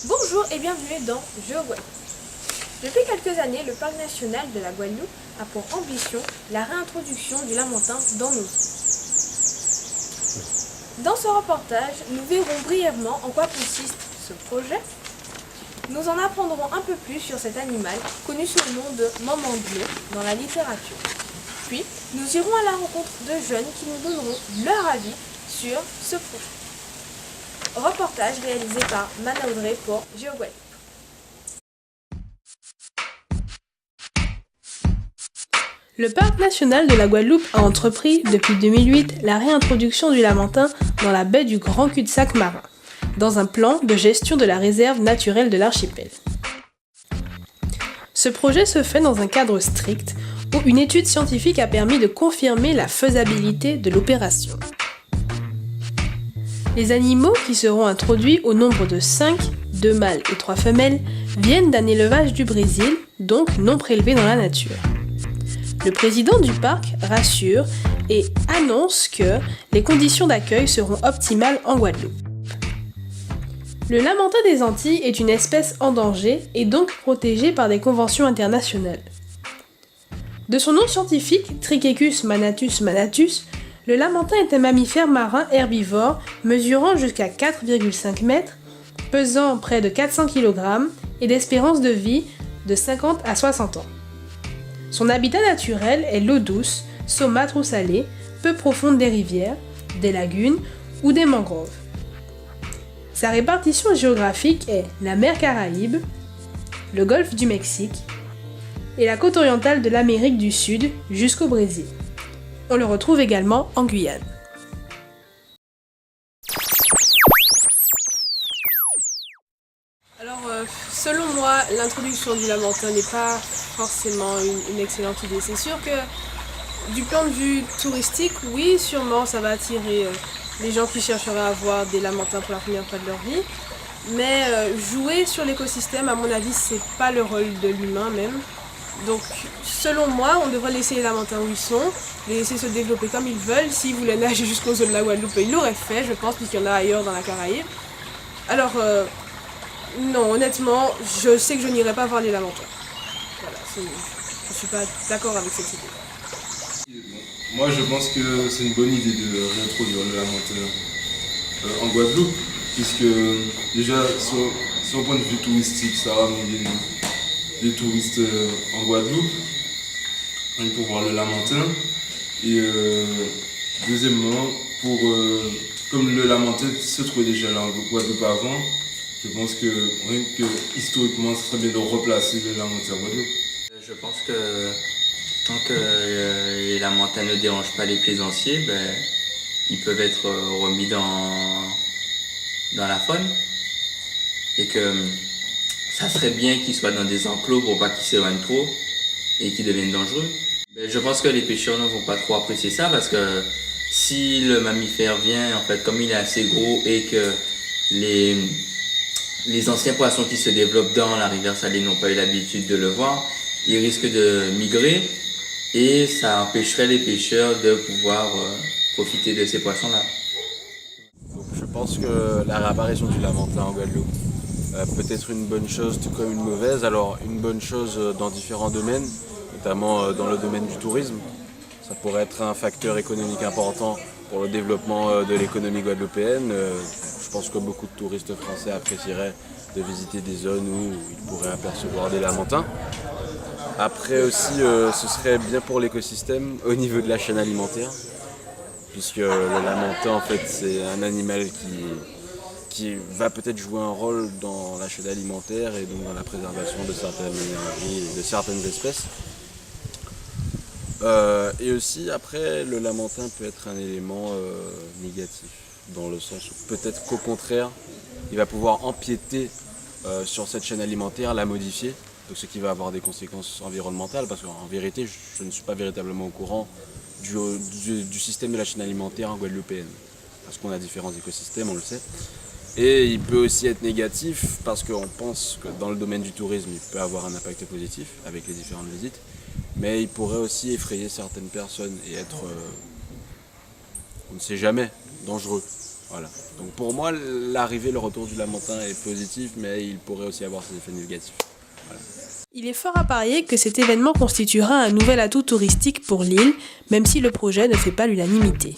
Bonjour et bienvenue dans GeoGuadeloupe. Depuis quelques années, le Parc national de la Guadeloupe a pour ambition la réintroduction du lamentin dans nos eaux. Dans ce reportage, nous verrons brièvement en quoi consiste ce projet. Nous en apprendrons un peu plus sur cet animal, connu sous le nom de maman bleue dans la littérature. Puis, nous irons à la rencontre de jeunes qui nous donneront leur avis sur ce projet. Reportage réalisé par Mana Audrey pour GeoGuadeloupe. Le Parc national de la Guadeloupe a entrepris, depuis 2008, la réintroduction du lamentin dans la baie du Grand Cul-de-Sac marin, dans un plan de gestion de la réserve naturelle de l'archipel. Ce projet se fait dans un cadre strict, où une étude scientifique a permis de confirmer la faisabilité de l'opération. Les animaux qui seront introduits au nombre de 5, 2 mâles et 3 femelles, viennent d'un élevage du Brésil, donc non prélevé dans la nature. Le président du parc rassure et annonce que les conditions d'accueil seront optimales en Guadeloupe. Le lamentin des Antilles est une espèce en danger et donc protégée par des conventions internationales. De son nom scientifique, Trichechus manatus manatus, le lamentin est un mammifère marin herbivore mesurant jusqu'à 4,5 mètres, pesant près de 400 kg et d'espérance de vie de 50 à 60 ans. Son habitat naturel est l'eau douce, saumâtre ou salée, peu profonde des rivières, des lagunes ou des mangroves. Sa répartition géographique est la mer Caraïbe, le golfe du Mexique et la côte orientale de l'Amérique du Sud jusqu'au Brésil. On le retrouve également en Guyane. Alors, selon moi, l'introduction du lamentin n'est pas forcément une excellente idée. C'est sûr que du point de vue touristique, oui, sûrement ça va attirer les gens qui chercheraient à voir des lamentins pour la première fois de leur vie. Mais jouer sur l'écosystème, à mon avis, c'est pas le rôle de l'humain même. Donc, selon moi, on devrait laisser les lamentins où ils sont, les laisser se développer comme ils veulent. S'ils voulaient nager jusqu'aux eaux de la Guadeloupe, ils l'auraient fait, je pense, puisqu'il y en a ailleurs dans la Caraïbe. Alors, non, honnêtement, je sais que je n'irai pas voir les lamentins. Voilà, je ne suis pas d'accord avec cette idée. Moi, je pense que c'est une bonne idée de réintroduire le lamentin en Guadeloupe, puisque déjà, sur le point de vue touristique, ça ramène des touristes en Guadeloupe, pour voir le lamentin. Et deuxièmement, comme le lamentin se trouvait déjà là en Guadeloupe avant, je pense que rien que historiquement, ce serait bien de replacer le lamentin en Guadeloupe. Je pense que tant que les lamentins ne dérangent pas les plaisanciers, ils peuvent être remis dans la faune. Et que ça serait bien qu'ils soient dans des enclos pour pas qu'ils s'éloignent trop et qu'ils deviennent dangereux. Je pense que les pêcheurs ne vont pas trop apprécier ça parce que si le mammifère vient, en fait, comme il est assez gros et que les anciens poissons qui se développent dans la rivière salée n'ont pas eu l'habitude de le voir, ils risquent de migrer et ça empêcherait les pêcheurs de pouvoir profiter de ces poissons-là. Je pense que la réapparition du lamentin en Guadeloupe peut être une bonne chose tout comme une mauvaise. Alors une bonne chose dans différents domaines, notamment dans le domaine du tourisme. Ça pourrait être un facteur économique important pour le développement de l'économie guadeloupéenne. Je pense que beaucoup de touristes français apprécieraient de visiter des zones où ils pourraient apercevoir des lamentins. Après aussi, ce serait bien pour l'écosystème au niveau de la chaîne alimentaire, puisque le lamentin, en fait, c'est un animal qui va peut-être jouer un rôle dans la chaîne alimentaire et donc dans la préservation de certaines énergies et de certaines espèces. Et aussi, après, le lamentin peut être un élément négatif, dans le sens où peut-être qu'au contraire, il va pouvoir empiéter sur cette chaîne alimentaire, la modifier, donc ce qui va avoir des conséquences environnementales, parce qu'en vérité, je ne suis pas véritablement au courant du système de la chaîne alimentaire en guadeloupéenne, parce qu'on a différents écosystèmes, on le sait. Et il peut aussi être négatif parce qu'on pense que dans le domaine du tourisme, il peut avoir un impact positif avec les différentes visites, mais il pourrait aussi effrayer certaines personnes et être, on ne sait jamais, dangereux. Voilà. Donc pour moi, l'arrivée, le retour du Lamentin est positif, mais il pourrait aussi avoir ses effets négatifs. Voilà. Il est fort à parier que cet événement constituera un nouvel atout touristique pour l'île, même si le projet ne fait pas l'unanimité.